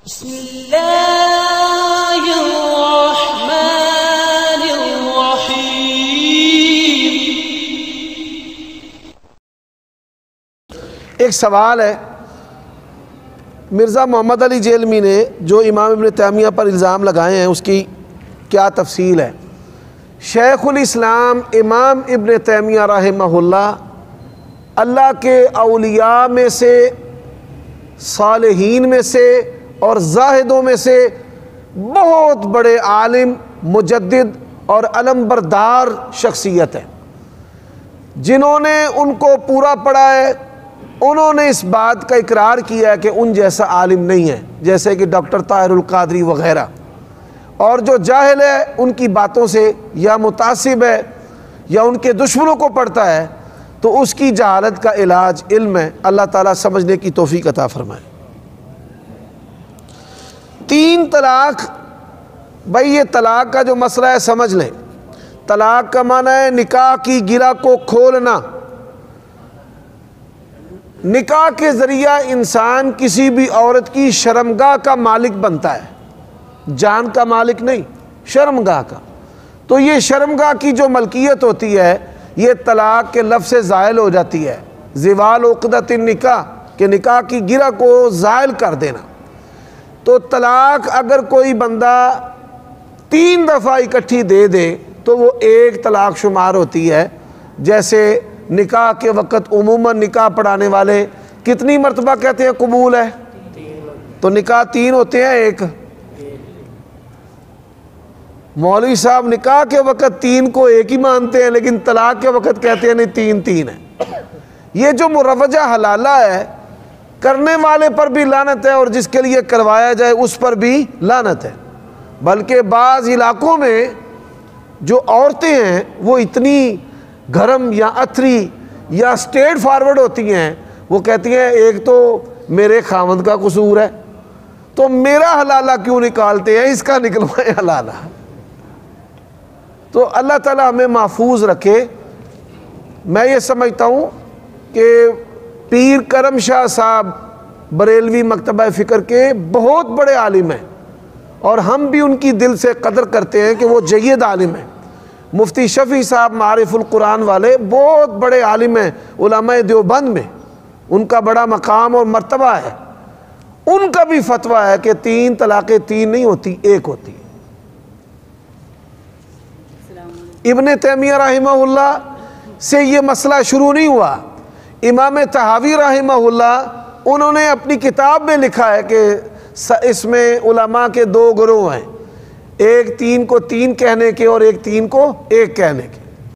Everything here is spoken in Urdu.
بسم اللہ الرحمن الرحیم۔ ایک سوال ہے، مرزا محمد علی جیلمی نے جو امام ابن تیمیہ پر الزام لگائے ہیں اس کی کیا تفصیل ہے؟ شیخ الاسلام امام ابن تیمیہ رحمہ اللہ اللہ کے اولیاء میں سے، صالحین میں سے اور زاہدوں میں سے بہت بڑے عالم، مجدد اور علم بردار شخصیت ہے، جنہوں نے ان کو پورا پڑھا ہے۔ انہوں نے اس بات کا اقرار کیا ہے کہ ان جیسا عالم نہیں ہے، جیسے کہ ڈاکٹر طاہر القادری وغیرہ، اور جو جاہل ہے ان کی باتوں سے یا متعصب ہے یا ان کے دشمنوں کو پڑھتا ہے تو اس کی جہالت کا علاج علم ہے۔ اللہ تعالیٰ سمجھنے کی توفیق عطا فرمائے۔ 3 طلاق، بھائی یہ طلاق کا جو مسئلہ ہے سمجھ لیں۔ طلاق کا معنی ہے نکاح کی گرہ کو کھولنا۔ نکاح کے ذریعہ انسان کسی بھی عورت کی شرمگاہ کا مالک بنتا ہے، جان کا مالک نہیں، شرمگاہ کا۔ تو یہ شرمگاہ کی جو ملکیت ہوتی ہے یہ طلاق کے لفظ سے زائل ہو جاتی ہے۔ زوال عقدۃ النکاح، کہ نکاح کی گرہ کو زائل کر دینا۔ تو طلاق اگر کوئی بندہ 3 دفعہ اکٹھی دے دے تو وہ 1 طلاق شمار ہوتی ہے۔ جیسے نکاح کے وقت عموماً نکاح پڑھانے والے کتنی مرتبہ کہتے ہیں قبول ہے؟ تو نکاح 3 ہوتے ہیں 1۔ مولوی صاحب نکاح کے وقت 3 کو 1 ہی مانتے ہیں، لیکن طلاق کے وقت کہتے ہیں نہیں 3 ہے۔ یہ جو مروجہ حلالہ ہے، کرنے والے پر بھی لعنت ہے اور جس کے لیے کروایا جائے اس پر بھی لعنت ہے۔ بلکہ بعض علاقوں میں جو عورتیں ہیں وہ اتنی گرم یا اتھری یا سٹیٹ فارورڈ ہوتی ہیں، وہ کہتی ہیں ایک تو میرے خاوند کا قصور ہے تو میرا حلالہ کیوں نکالتے ہیں، اس کا نکلوائے حلالہ۔ تو اللہ تعالی ہمیں محفوظ رکھے۔ میں یہ سمجھتا ہوں کہ پیر کرم شاہ صاحب بریلوی مکتبہ فکر کے بہت بڑے عالم ہیں اور ہم بھی ان کی دل سے قدر کرتے ہیں کہ وہ جید عالم ہیں۔ مفتی شفیع صاحب معارف القرآن والے بہت بڑے عالم ہیں علماء دیوبند میں، ان کا بڑا مقام اور مرتبہ ہے۔ ان کا بھی فتویٰ ہے کہ 3 طلاقیں 3 نہیں ہوتی، 1 ہوتی۔ ابن تیمیہ رحمہ اللہ سے یہ مسئلہ شروع نہیں ہوا۔ امام طحاوی رحمہ اللہ انہوں نے اپنی کتاب میں لکھا ہے کہ اس میں علماء کے 2 گروہ ہیں، ایک 3 کو 3 کہنے کے اور ایک 3 کو 1 کہنے کے۔